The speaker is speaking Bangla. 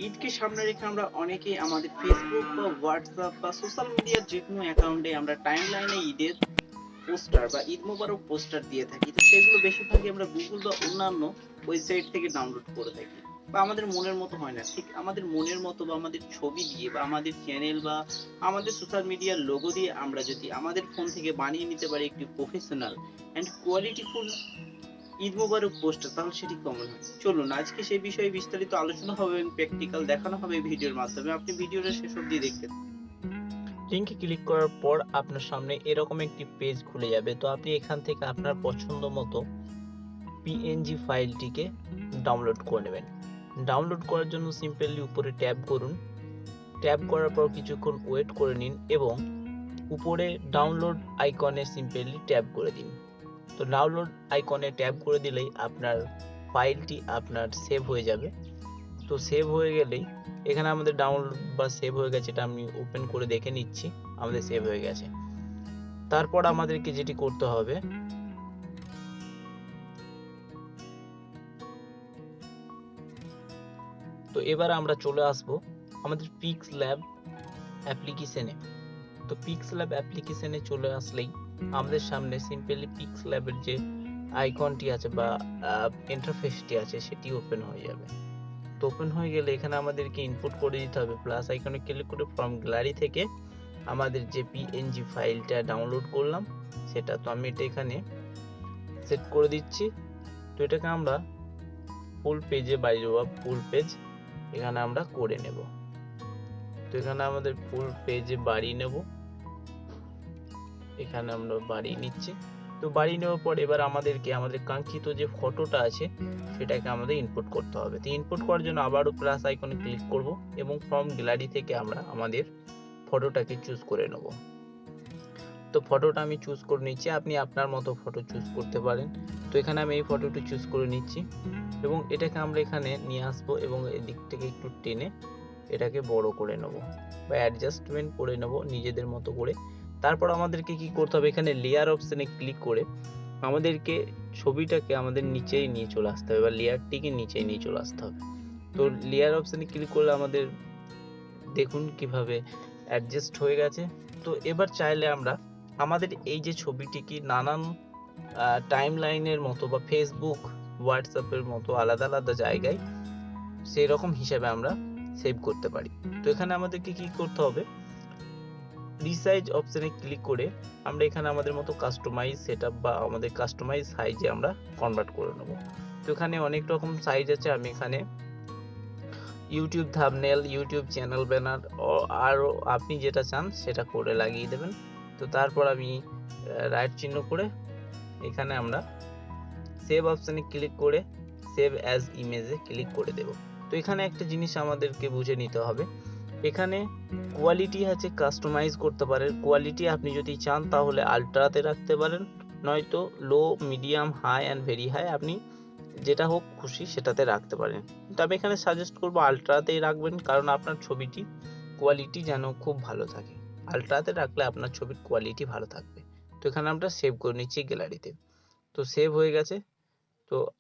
ঈদকে সামনে রেখে আমরা অনেকেই আমাদের ফেসবুক বা হোয়াটসঅ্যাপ বা সোশ্যাল মিডিয়ার যে কোনো অ্যাকাউন্টে আমরা টাইম লাইনে ঈদের পোস্টার বা ঈদ মোবারক পোস্টার দিয়ে থাকি। তো সেগুলো বেশিরভাগই আমরা গুগল বা অন্যান্য ওয়েবসাইট থেকে ডাউনলোড করে থাকি, বা আমাদের মনের মতো হয় না। ঠিক আমাদের মনের মতো বা আমাদের ছবি দিয়ে বা আমাদের চ্যানেল বা আমাদের সোশ্যাল মিডিয়ার লোগো দিয়ে আমরা যদি আমাদের ফোন থেকে বানিয়ে নিতে পারি একটি professional and qualityful Eid Mubarak poster, তাহলে সেটি কেমন হয়? চলুন আজকে সেই বিষয়ে বিস্তারিত আলোচনা হবে এবং প্র্যাকটিক্যাল দেখানো হবে ভিডিওর মাধ্যমে। আপনি ভিডিওটা শেষ অবধি দেখতে লিঙ্কে ক্লিক করার পর আপনার সামনে এরকম একটি পেজ খুলে যাবে। তো আপনি এখান থেকে আপনার পছন্দ মতো PNG ফাইলটিকে ডাউনলোড করে নেবেন। ডাউনলোড করার জন্য সিম্পলি উপরে ট্যাপ করুন। ট্যাপ করার পর কিছুক্ষণ ওয়েট করে নিন এবং উপরে ডাউনলোড আইকনে সিম্পলি ট্যাপ করে দিন। তো ডাউনলোড আইকনে ট্যাপ করে দিলেই আপনার ফাইলটি আপনার সেভ হয়ে যাবে। তো সেভ হয়ে গেলেই এখানে আমাদের ডাউনলোড বা সেভ হয়ে গেছে, এটা আমি ওপেন করে দেখে নিচ্ছি আমাদের সেভ হয়ে গেছে। তারপর আমাদেরকে যেটি করতে হবে, তো এবার আমরা চলে আসব আমাদের Pixellab অ্যাপ্লিকেশনে। তো Pixellab অ্যাপ্লিকেশনে চলে আসলেই আমাদের সামনে সিম্পলি Pixellab-এর যে আইকনটি আছে বা ইন্টারফেসটি আছে সেটি ওপেন হয়ে যাবে। তো ওপেন হয়ে গেলে এখানে আমাদেরকে ইনপুট করে দিতে হবে। প্লাস আইকনে ক্লিক করে ফ্রম গ্যালারি থেকে আমাদের যে PNG ফাইলটা ডাউনলোড করলাম সেটা, তো আমি এটা এখানে সেট করে দিচ্ছি। তো এটাকে আমরা ফুল পেজে বাড়িয়ে দেবো, ফুল পেজ এখানে আমরা করে নেব। তো এখানে আমাদের ফুল পেজে বাড়িয়ে নেব, এখানে আমরা বাড়িয়ে নিচ্ছি। তো বাড়িয়ে নেওয়ার পর এবার আমাদেরকে আমাদের কাঙ্ক্ষিত যে ফটোটা আছে সেটাকে আমাদের ইনপুট করতে হবে। তো ইনপুট করার জন্য আবারও প্লাস আইকনে ক্লিক করব এবং ফ্রম গ্যালারি থেকে আমরা আমাদের ফটোটাকে চুজ করে নেব। তো ফটোটা আমি চুজ করে নিচ্ছি, আপনি আপনার মতো ফটো চুজ করতে পারেন। তো এখানে আমি এই ফটোটি চুজ করে নিচ্ছি এবং এটাকে আমরা এখানে নিয়ে আসবো এবং এদিক থেকে একটু টেনে এটাকে বড় করে নেব বা অ্যাডজাস্টমেন্ট করে নেব নিজেদের মতো করে। তারপর আমাদেরকে কি করতে হবে, এখানে লেয়ার অপশনে ক্লিক করে আমাদেরকে ছবিটাকে আমাদের নিচেই নিয়ে চলে আসতে হবে বা লেয়ারটিকে নিচেই নিয়ে চলে আসতে হবে। তো লেয়ার অপশনে ক্লিক করলে আমাদের দেখুন কিভাবে অ্যাডজাস্ট হয়ে গেছে। তো এবার চাইলে আমরা আমাদের এই যে ছবিটিকে নানান টাইম লাইনের মতো বা ফেসবুক হোয়াটসঅ্যাপের মতো আলাদা আলাদা জায়গায় সেই রকম হিসেবে আমরা সেভ করতে পারি। তো এখানে আমাদেরকে কি করতে হবে, রিসাইজ অপশনে ক্লিক করে আমরা এখানে আমাদের মতো কাস্টমাইজ সেটআপ বা আমাদের কাস্টমাইজ সাইজে আমরা কনভার্ট করে নেব। তো এখানে অনেক রকম সাইজ আছে, আমি এখানে YouTube thumbnail, YouTube channel banner আরও আপনি যেটা চান সেটা করে লাগিয়ে দেবেন। তো তারপর আমি রাইট চিহ্ন করে এখানে আমরা সেভ অপশনে ক্লিক করে সেভ অ্যাজ ইমেজে ক্লিক করে দেব। তো এখানে একটা জিনিস আমাদেরকে বুঝে নিতে হবে, এখানে কোয়ালিটি আছে কাস্টমাইজ করতে পারেন। কোয়ালিটি আপনি যদি চান তাহলে আলট্রাতে রাখতে পারেন, নয়তো low, medium, high and very high, আপনি যেটা হোক খুশি সেটাতে রাখতে পারেন। তো আমি এখানে সাজেস্ট করবো আলট্রাতেই রাখবেন, কারণ আপনার ছবিটি কোয়ালিটি যেন খুব ভালো থাকে। আলট্রাতে রাখলে আপনার ছবির কোয়ালিটি ভালো থাকবে। তো এখানে আমরা সেভ করে নিচ্ছি গ্যালারিতে। তো সেভ হয়ে গেছে। তো